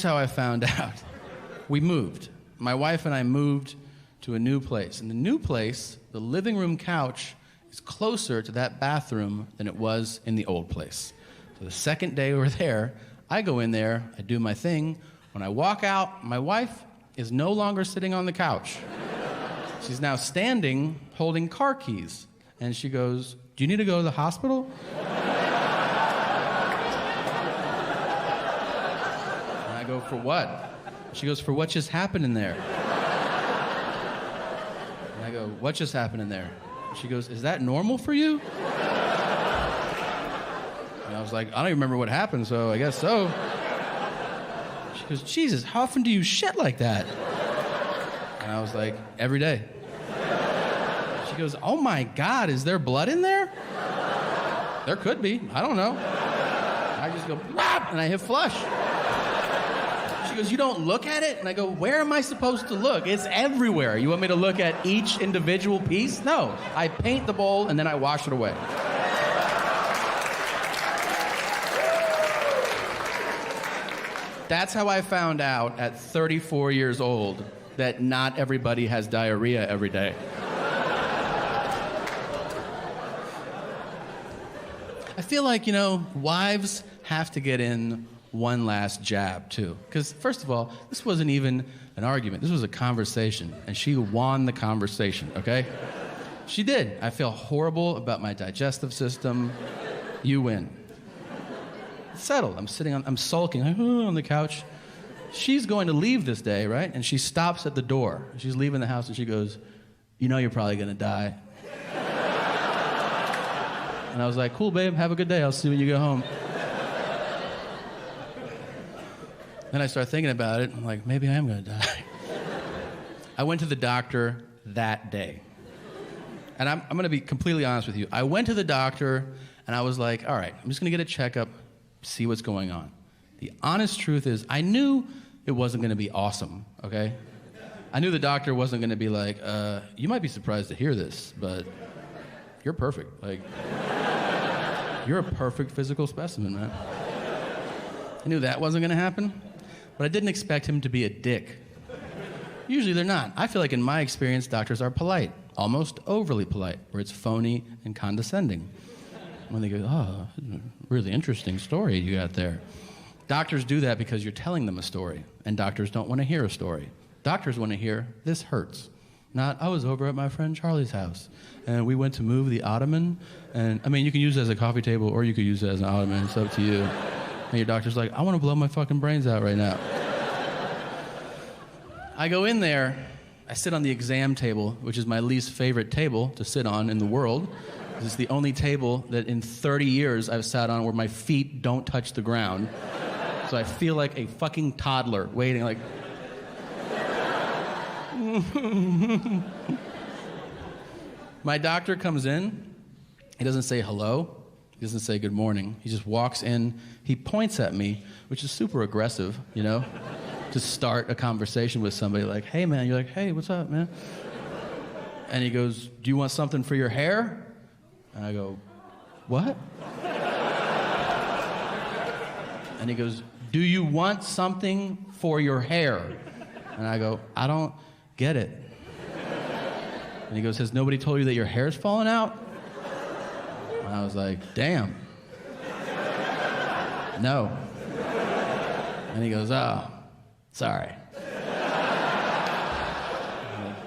How I found out. We moved. My wife and I moved to a new place. In the new place, the living room couch is closer to that bathroom than it was in the old place. So the second day we were there, I go in there, I do my thing. When I walk out, my wife is no longer sitting on the couch. She's now standing, holding car keys. And she goes, "Do you need to go to the hospital?" Go, "For what?" She goes, "For what just happened in there?" And I go, "What just happened in there?" She goes, "Is that normal for you?" And I was like, "I don't even remember what happened, so I guess so." She goes, "Jesus, how often do you shit like that?" And I was like, "Every day." She goes, "Oh my God, is there blood in there?" "There could be, I don't know." I just go, "Whap!" and I hit flush. She goes, "You don't look at it?" And I go, "Where am I supposed to look? It's everywhere. You want me to look at each individual piece?" "No, I paint the bowl and then I wash it away." That's how I found out at 34 years old that not everybody has diarrhea every day. I feel like, wives have to get in one last jab, too. Because, first of all, this wasn't even an argument. This was a conversation, and she won the conversation, okay? She did. I feel horrible about my digestive system. You win. It's settled. I'm sulking on the couch. She's going to leave this day, right? And she stops at the door. She's leaving the house, and she goes, "You know you're probably going to die." And I was like, "Cool, babe. Have a good day. I'll see you when you get home." Then I start thinking about it. I'm like, maybe I am going to die. I went to the doctor that day. And I'm going to be completely honest with you. I went to the doctor, and I was like, all right, I'm just going to get a checkup, see what's going on. The honest truth is, I knew it wasn't going to be awesome, okay? I knew the doctor wasn't going to be like, you might be surprised to hear this, but you're perfect. Like, you're a perfect physical specimen, man. I knew that wasn't going to happen. But I didn't expect him to be a dick. Usually they're not. I feel like in my experience, doctors are polite, almost overly polite, where it's phony and condescending. When they go, "Oh, really interesting story you got there." Doctors do that because you're telling them a story, and doctors don't want to hear a story. Doctors want to hear, "This hurts." Not, "I was over at my friend Charlie's house, and we went to move the ottoman," and, you can use it as a coffee table, or you could use it as an ottoman. It's up to you. And your doctor's like, "I want to blow my fucking brains out right now." I go in there, I sit on the exam table, which is my least favorite table to sit on in the world. It's the only table that in 30 years I've sat on where my feet don't touch the ground. So I feel like a fucking toddler waiting, like... My doctor comes in. He doesn't say hello. He doesn't say good morning. He just walks in. He points at me, which is super aggressive, to start a conversation with somebody like, "Hey, man." You're like, "Hey, what's up, man?" And he goes, "Do you want something for your hair?" And I go, "What?" And he goes, "Do you want something for your hair?" And I go, "I don't get it." And he goes, "Has nobody told you that your hair's falling out?" And I was like, "Damn. No." And he goes, "Oh, sorry." Like,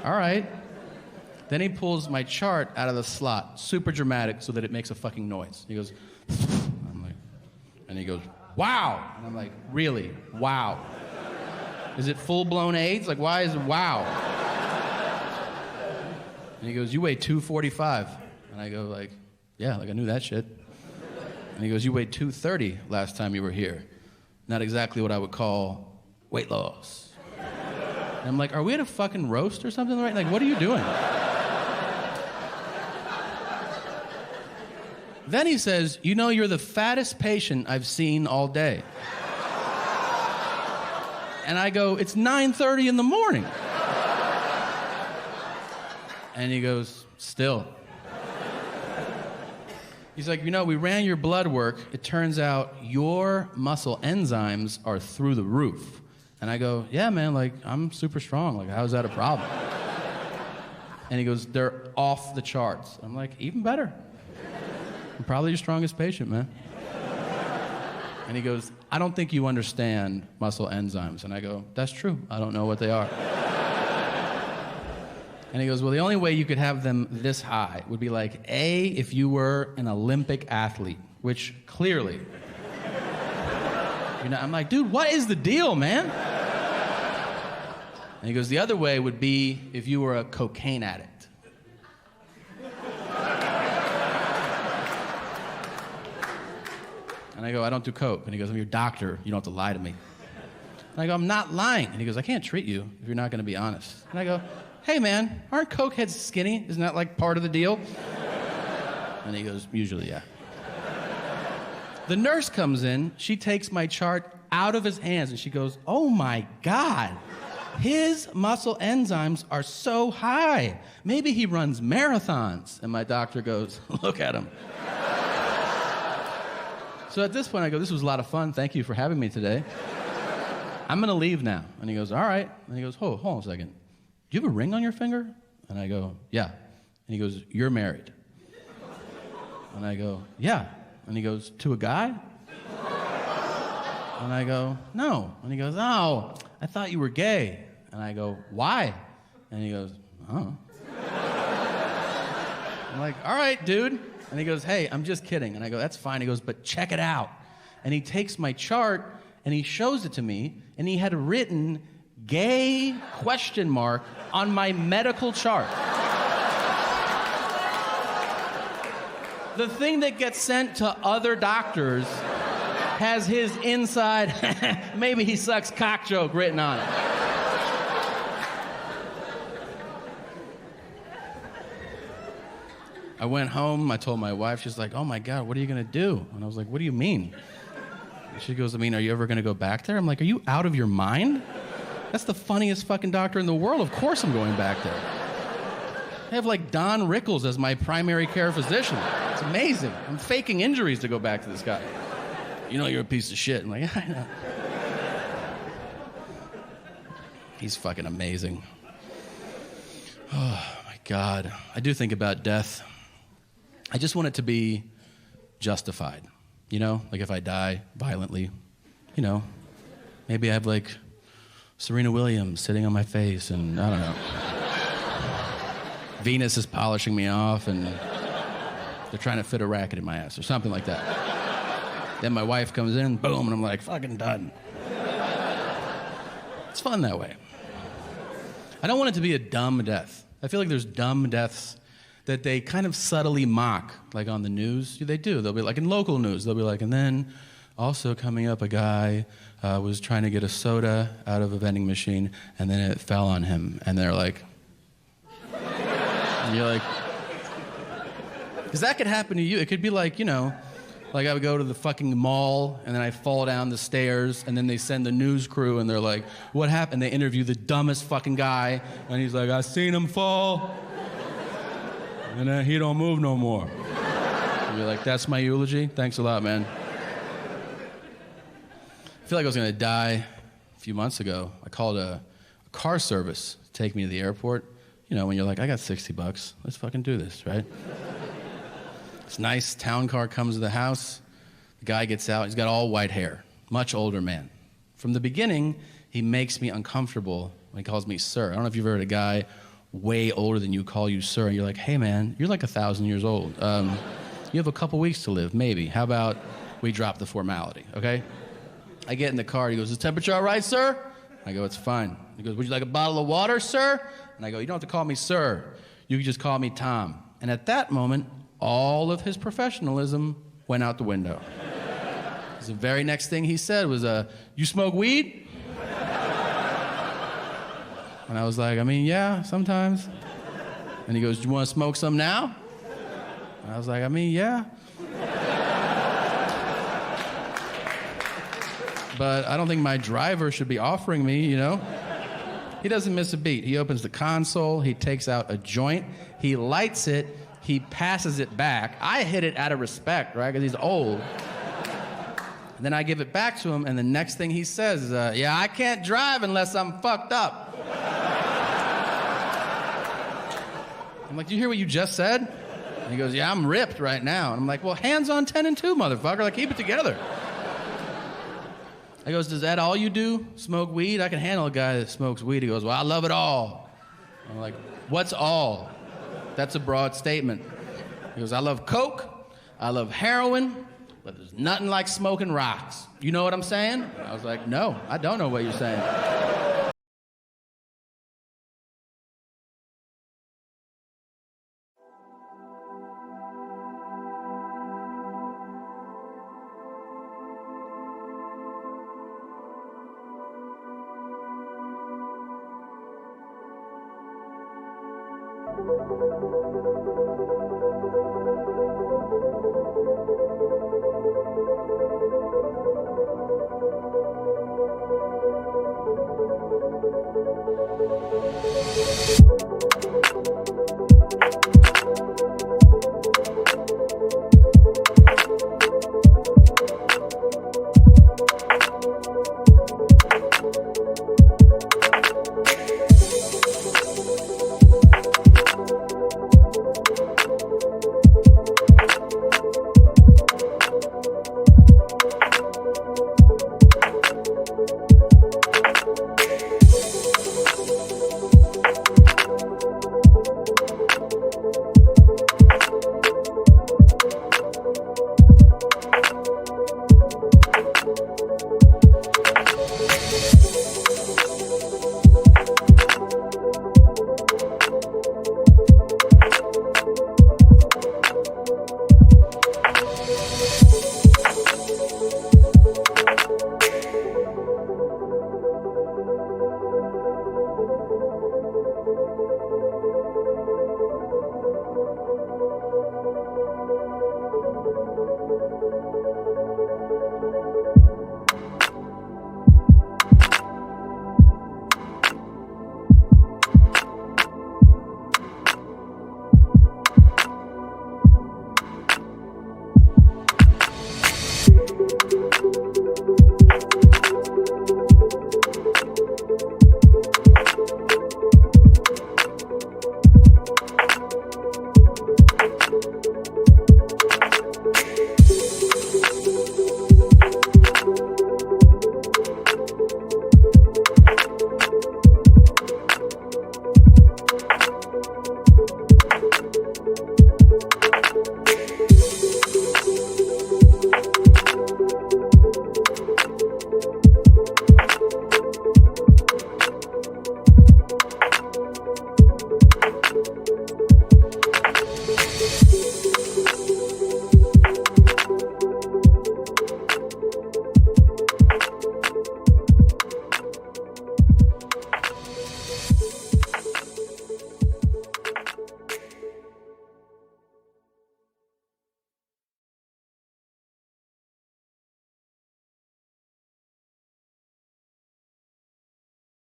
all right. Then he pulls my chart out of the slot, super dramatic, so that it makes a fucking noise. He goes, I'm like, and he goes, "Wow." And I'm like, "Really? Wow. Is it full-blown AIDS? Like, why is it wow?" And he goes, "You weigh 245. And I go like, "Yeah, like I knew that shit." And he goes, "You weighed 230 last time you were here. Not exactly what I would call weight loss." And I'm like, "Are we at a fucking roast or something right? Like, what are you doing?" Then he says, "You're the fattest patient I've seen all day." And I go, "It's 9:30 in the morning." And he goes, "Still." He's like, we ran your blood work. It turns out your muscle enzymes are through the roof. And I go, yeah, man, like, I'm super strong. Like, how is that a problem? And he goes, they're off the charts. I'm like, even better. I'm probably your strongest patient, man. And he goes, I don't think you understand muscle enzymes. And I go, that's true. I don't know what they are. And he goes, well, the only way you could have them this high would be like, A, if you were an Olympic athlete, which clearly, I'm like, dude, what is the deal, man? And he goes, the other way would be if you were a cocaine addict. And I go, I don't do coke. And he goes, I'm your doctor. You don't have to lie to me. And I go, I'm not lying. And he goes, I can't treat you if you're not going to be honest. And I go, hey, man, aren't cokeheads skinny? Isn't that like part of the deal? And he goes, usually, yeah. The nurse comes in. She takes my chart out of his hands, and she goes, oh, my God. His muscle enzymes are so high. Maybe he runs marathons. And my doctor goes, look at him. So at this point, I go, this was a lot of fun. Thank you for having me today. I'm going to leave now. And he goes, all right. And he goes, hold on a second. Do you have a ring on your finger? And I go, yeah. And he goes, you're married. And I go, yeah. And he goes, to a guy? And I go, no. And he goes, oh, I thought you were gay. And I go, why? And he goes, oh. I'm like, all right, dude. And he goes, hey, I'm just kidding. And I go, that's fine. He goes, but check it out. And he takes my chart and he shows it to me, and he had written gay ? On my medical chart. The thing that gets sent to other doctors has his inside, maybe he sucks cock joke written on it. I went home, I told my wife, she's like, oh my God, what are you gonna do? And I was like, what do you mean? And she goes, I mean, are you ever gonna go back there? I'm like, are you out of your mind? That's the funniest fucking doctor in the world. Of course I'm going back there. I have like Don Rickles as my primary care physician. It's amazing. I'm faking injuries to go back to this guy. You're a piece of shit. I'm like, yeah, I know. He's fucking amazing. Oh my God. I do think about death. I just want it to be justified. Like if I die violently, maybe I have like Serena Williams sitting on my face, and I don't know. Venus is polishing me off, and they're trying to fit a racket in my ass or something like that. Then my wife comes in, boom, and I'm like, fucking done. It's fun that way. I don't want it to be a dumb death. I feel like there's dumb deaths that they kind of subtly mock, like on the news. They do. They'll be like in local news. They'll be like, and then also coming up, a guy was trying to get a soda out of a vending machine, and then it fell on him. And they're like, and you're like, because that could happen to you. It could be like, like I would go to the fucking mall, and then I fall down the stairs, and then they send the news crew, and they're like, what happened? They interview the dumbest fucking guy, and he's like, I seen him fall, and then he don't move no more. And you're like, that's my eulogy? Thanks a lot, man. I feel like I was gonna die a few months ago. I called a car service to take me to the airport. When you're like, I got $60, let's fucking do this, right? This nice town car comes to the house. The guy gets out. He's got all white hair. Much older man. From the beginning, he makes me uncomfortable when he calls me sir. I don't know if you've ever heard a guy way older than you call you sir, and you're like, hey, man, you're like 1,000 years old. You have a couple weeks to live, maybe. How about we drop the formality, okay? I get in the car. He goes, is the temperature all right, sir? I go, it's fine. He goes, would you like a bottle of water, sir? And I go, you don't have to call me sir. You can just call me Tom. And at that moment, all of his professionalism went out the window. The very next thing he said was, you smoke weed? And I was like, I mean, yeah, sometimes. And he goes, do you want to smoke some now? And I was like, I mean, yeah. But I don't think my driver should be offering me, He doesn't miss a beat. He opens the console, he takes out a joint, he lights it, He passes it back. I hit it out of respect, right? Because he's old. And then I give it back to him, and the next thing he says is, yeah, I can't drive unless I'm fucked up. I'm like, do you hear what you just said? And he goes, yeah, I'm ripped right now. And I'm like, well, hands on 10 and 2, motherfucker. Like, keep it together. He goes, is that all you do? Smoke weed? I can handle a guy that smokes weed. He goes, well, I love it all. I'm like, what's all? That's a broad statement. He goes, I love coke. I love heroin. But there's nothing like smoking rocks. You know what I'm saying? I was like, no, I don't know what you're saying.